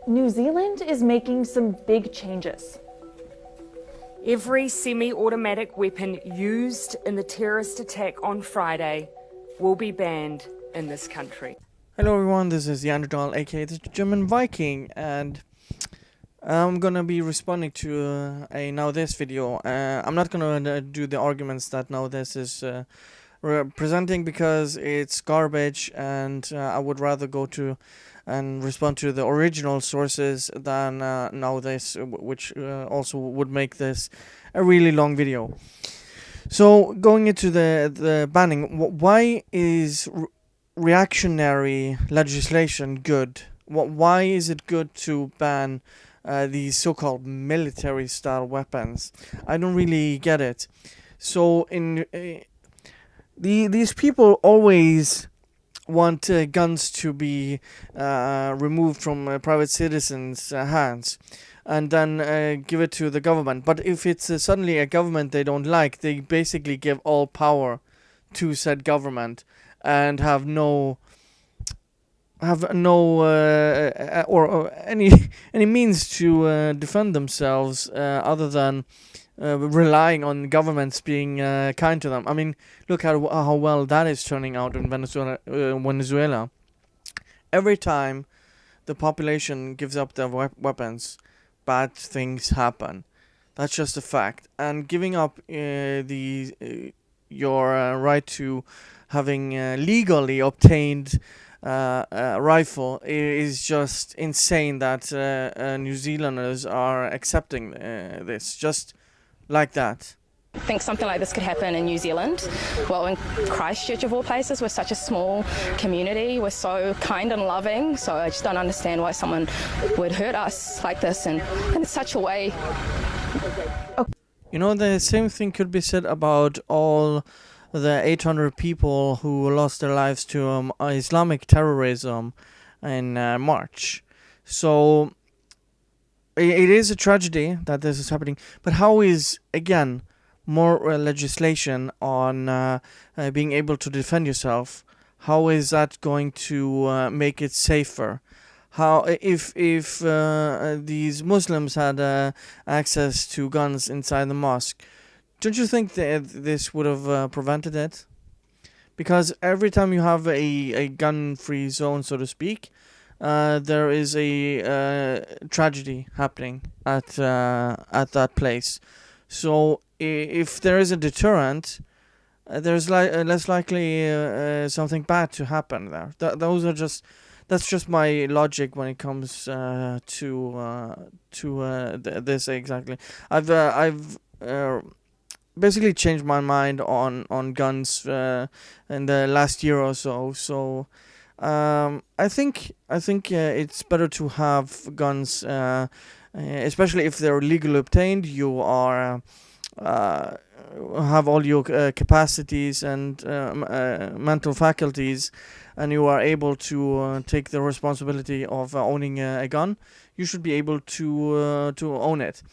New Zealand is making some big changes. Every semi-automatic weapon used in the terrorist attack on Friday will be banned in this country. Hello everyone, this is the Underdog, aka the German Viking, and I'm gonna be responding to a Now This video. I'm not gonna do the arguments that Now This is presenting because it's garbage, and I would rather go to and respond to the original sources than Now This, which also would make this a really long video. So going into the banning, why is reactionary legislation good? Why is it good to ban these so-called military-style weapons? I don't really get it. So these people always want guns to be removed from private citizens' hands and then give it to the government. But if it's suddenly a government they don't like, they basically give all power to said government and have no or any means to defend themselves other than relying on governments being kind to them. I mean, look at how well that is turning out in Venezuela. Every time the population gives up their weapons, bad things happen. That's just a fact. And giving up your right to having legally obtained rifle is just insane that New Zealanders are accepting this just like that. I think something like this could happen in New Zealand. Well, in Christchurch of all places, we're such a small community, we're so kind and loving, so I just don't understand why someone would hurt us like this and in such a way. You know, the same thing could be said about all the 800 people who lost their lives to Islamic terrorism in March. So it is a tragedy that this is happening, but how is, again, more legislation on being able to defend yourself, how is that going to make it safer? How if these Muslims had access to guns inside the mosque, don't you think that this would have prevented it? Because every time you have a gun-free zone, so to speak, there is a tragedy happening at that place. So if there is a deterrent, there's less likely something bad to happen there. That's just my logic when it comes to this exactly. I've basically changed my mind on guns in the last year or so. So I think it's better to have guns, especially if they're legally obtained. You are have all your capacities and mental faculties, and you are able to take the responsibility of owning a gun. You should be able to own it.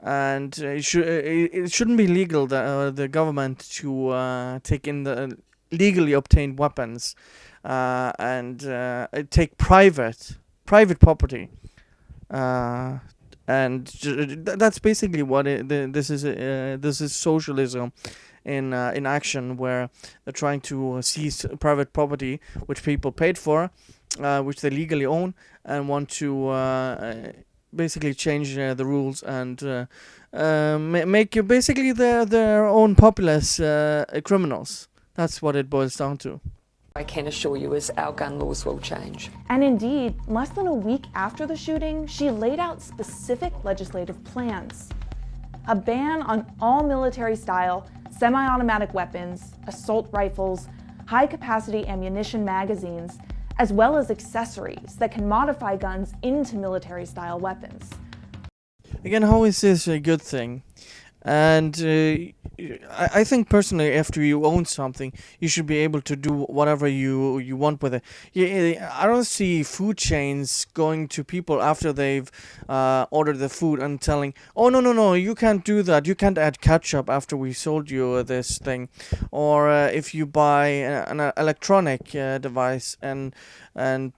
And it shouldn't be legal the government to take in the legally obtained weapons and take private property, and that's basically what this is. This is socialism in action, where they're trying to seize private property which people paid for, which they legally own, and want to basically change the rules and make you basically their own populace criminals. That's what it boils down to. I can assure you is our gun laws will change. And indeed, less than a week after the shooting, she laid out specific legislative plans. A ban on all military-style, semi-automatic weapons, assault rifles, high-capacity ammunition magazines, as well as accessories that can modify guns into military-style weapons. Again, how is this a good thing? And I think personally, after you own something, you should be able to do whatever you want with it. I don't see food chains going to people after they've ordered the food and telling, "Oh no, you can't do that. You can't add ketchup after we sold you this thing." Or if you buy an electronic device and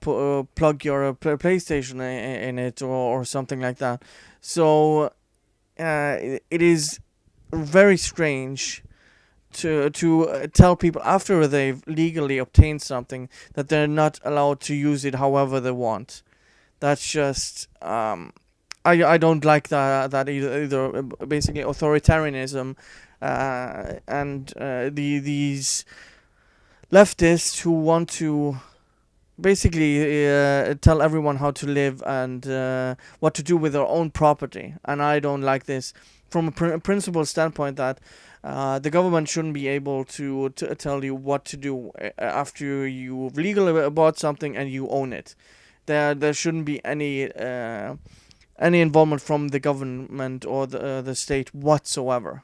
plug your PlayStation in it or something like that. So it is very strange to tell people after they've legally obtained something that they're not allowed to use it however they want. That's just I don't like that either. Basically, authoritarianism and these leftists who want to basically tell everyone how to live and what to do with their own property. And I don't like this from a principle standpoint that the government shouldn't be able to tell you what to do after you've legally bought something and you own it. There shouldn't be any involvement from the government or the state whatsoever.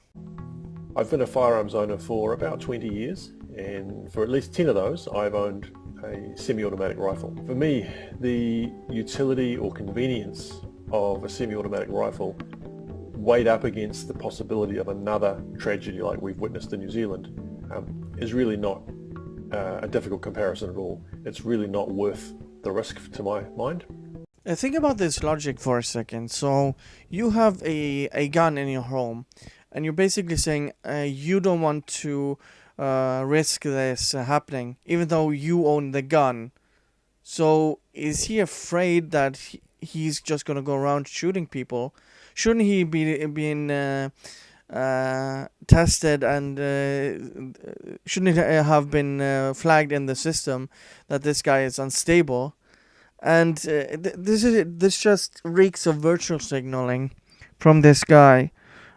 I've been a firearms owner for about 20 years, and for at least 10 of those I've owned a semi-automatic rifle. For me, the utility or convenience of a semi-automatic rifle weighed up against the possibility of another tragedy like we've witnessed in New Zealand is really not a difficult comparison at all. It's really not worth the risk to my mind. Think about this logic for a second. So you have a gun in your home, and you're basically saying you don't want to risk this happening, even though you own the gun. So is he afraid that he's just gonna go around shooting people? Shouldn't he be being tested, and shouldn't it have been flagged in the system that this guy is unstable? And this just reeks of virtual signaling from this guy.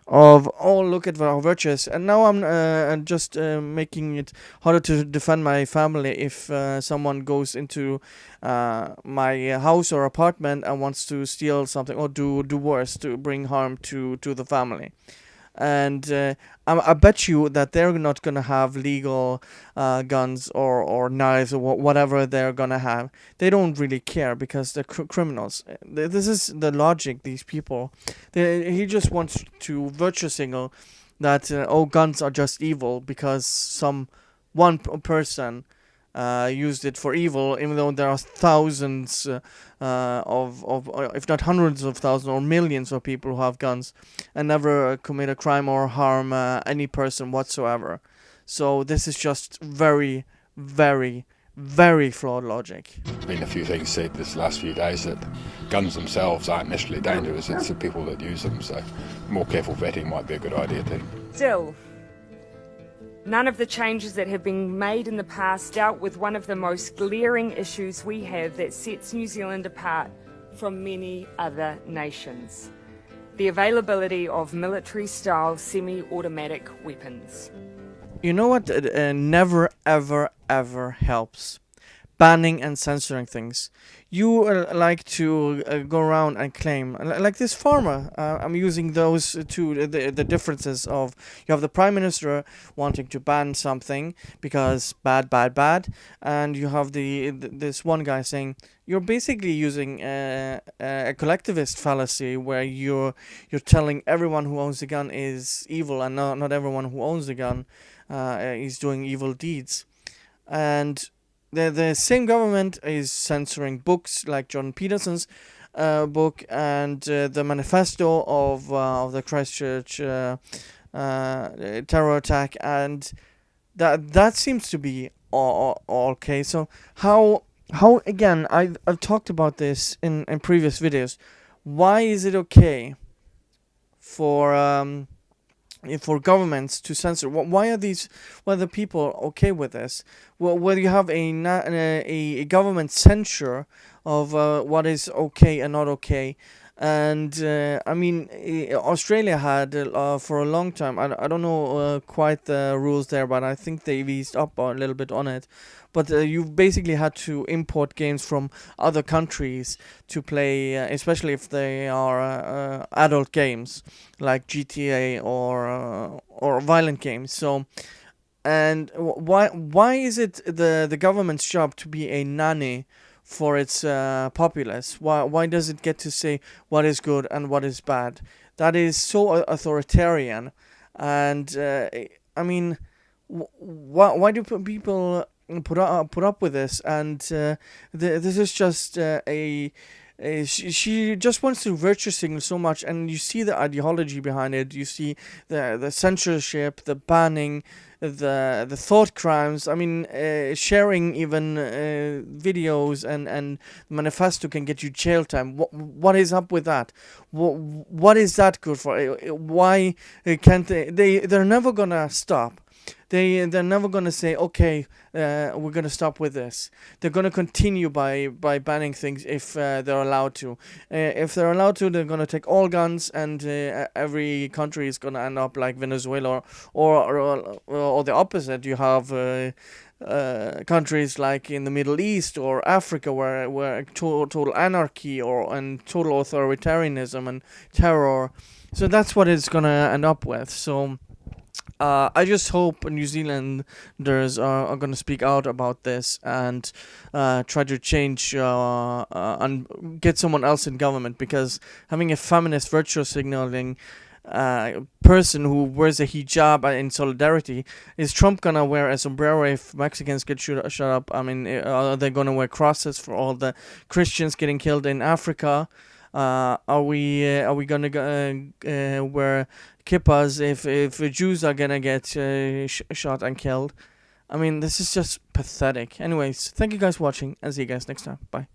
Of, oh, look at how virtuous, and now I'm just making it harder to defend my family if someone goes into my house or apartment and wants to steal something or do worse, to bring harm to the family. And I bet you that they're not gonna have legal guns or knives or whatever they're gonna have. They don't really care because they're criminals. This is the logic. These people, he just wants to virtue signal that guns are just evil because one person used it for evil, even though there are thousands of if not hundreds of thousands or millions of people who have guns and never commit a crime or harm any person whatsoever. So this is just very, very, very flawed logic. There's been a few things said this last few days that guns themselves aren't necessarily dangerous, it's the people that use them, so more careful vetting might be a good idea too. Still, none of the changes that have been made in the past dealt with one of the most glaring issues we have that sets New Zealand apart from many other nations: the availability of military-style semi-automatic weapons. You know what never, ever, ever helps? Banning and censoring things. You like to go around and claim, like this farmer. I'm using those two, the differences of, you have the Prime Minister wanting to ban something because bad, and you have this one guy saying you're basically using a collectivist fallacy where you're telling everyone who owns a gun is evil, and not everyone who owns a gun is doing evil deeds. And the same government is censoring books like Jordan Peterson's book and the manifesto of the Christchurch terror attack, and that seems to be all okay. So how again, I've talked about this in previous videos. Why is it okay for governments to censor? Why are the people okay with this? Well, whether you have a government censure of what is okay and not okay, and I mean, Australia had for a long time. I don't know quite the rules there, but I think they've eased up a little bit on it. but you've basically had to import games from other countries to play, especially if they are adult games like GTA or violent games. So, and why is it the government's job to be a nanny for its populace? Why does it get to say what is good and what is bad? That is so authoritarian, and I mean, why do people put up with this? And this is just she just wants to virtue signal so much, and you see the ideology behind it. You see the censorship, the banning, the thought crimes. I mean, sharing even videos and manifesto can get you jail time. What is up with that? What is that good for? Why can't they're never gonna stop. They're never gonna say, okay, we're gonna stop with this. They're gonna continue by banning things if they're allowed to. If they're allowed to, they're gonna take all guns, and every country is gonna end up like Venezuela, or the opposite. You have countries like in the Middle East or Africa where total anarchy and total authoritarianism and terror. So that's what it's gonna end up with. So. I just hope New Zealanders are going to speak out about this and try to change and get someone else in government, because having a feminist virtue signaling person who wears a hijab in solidarity, is Trump going to wear a sombrero if Mexicans get shut up? I mean, are they going to wear crosses for all the Christians getting killed in Africa? Are we gonna wear kippas if Jews are gonna get shot and killed? I mean, this is just pathetic. Anyways, thank you guys for watching, and see you guys next time. Bye.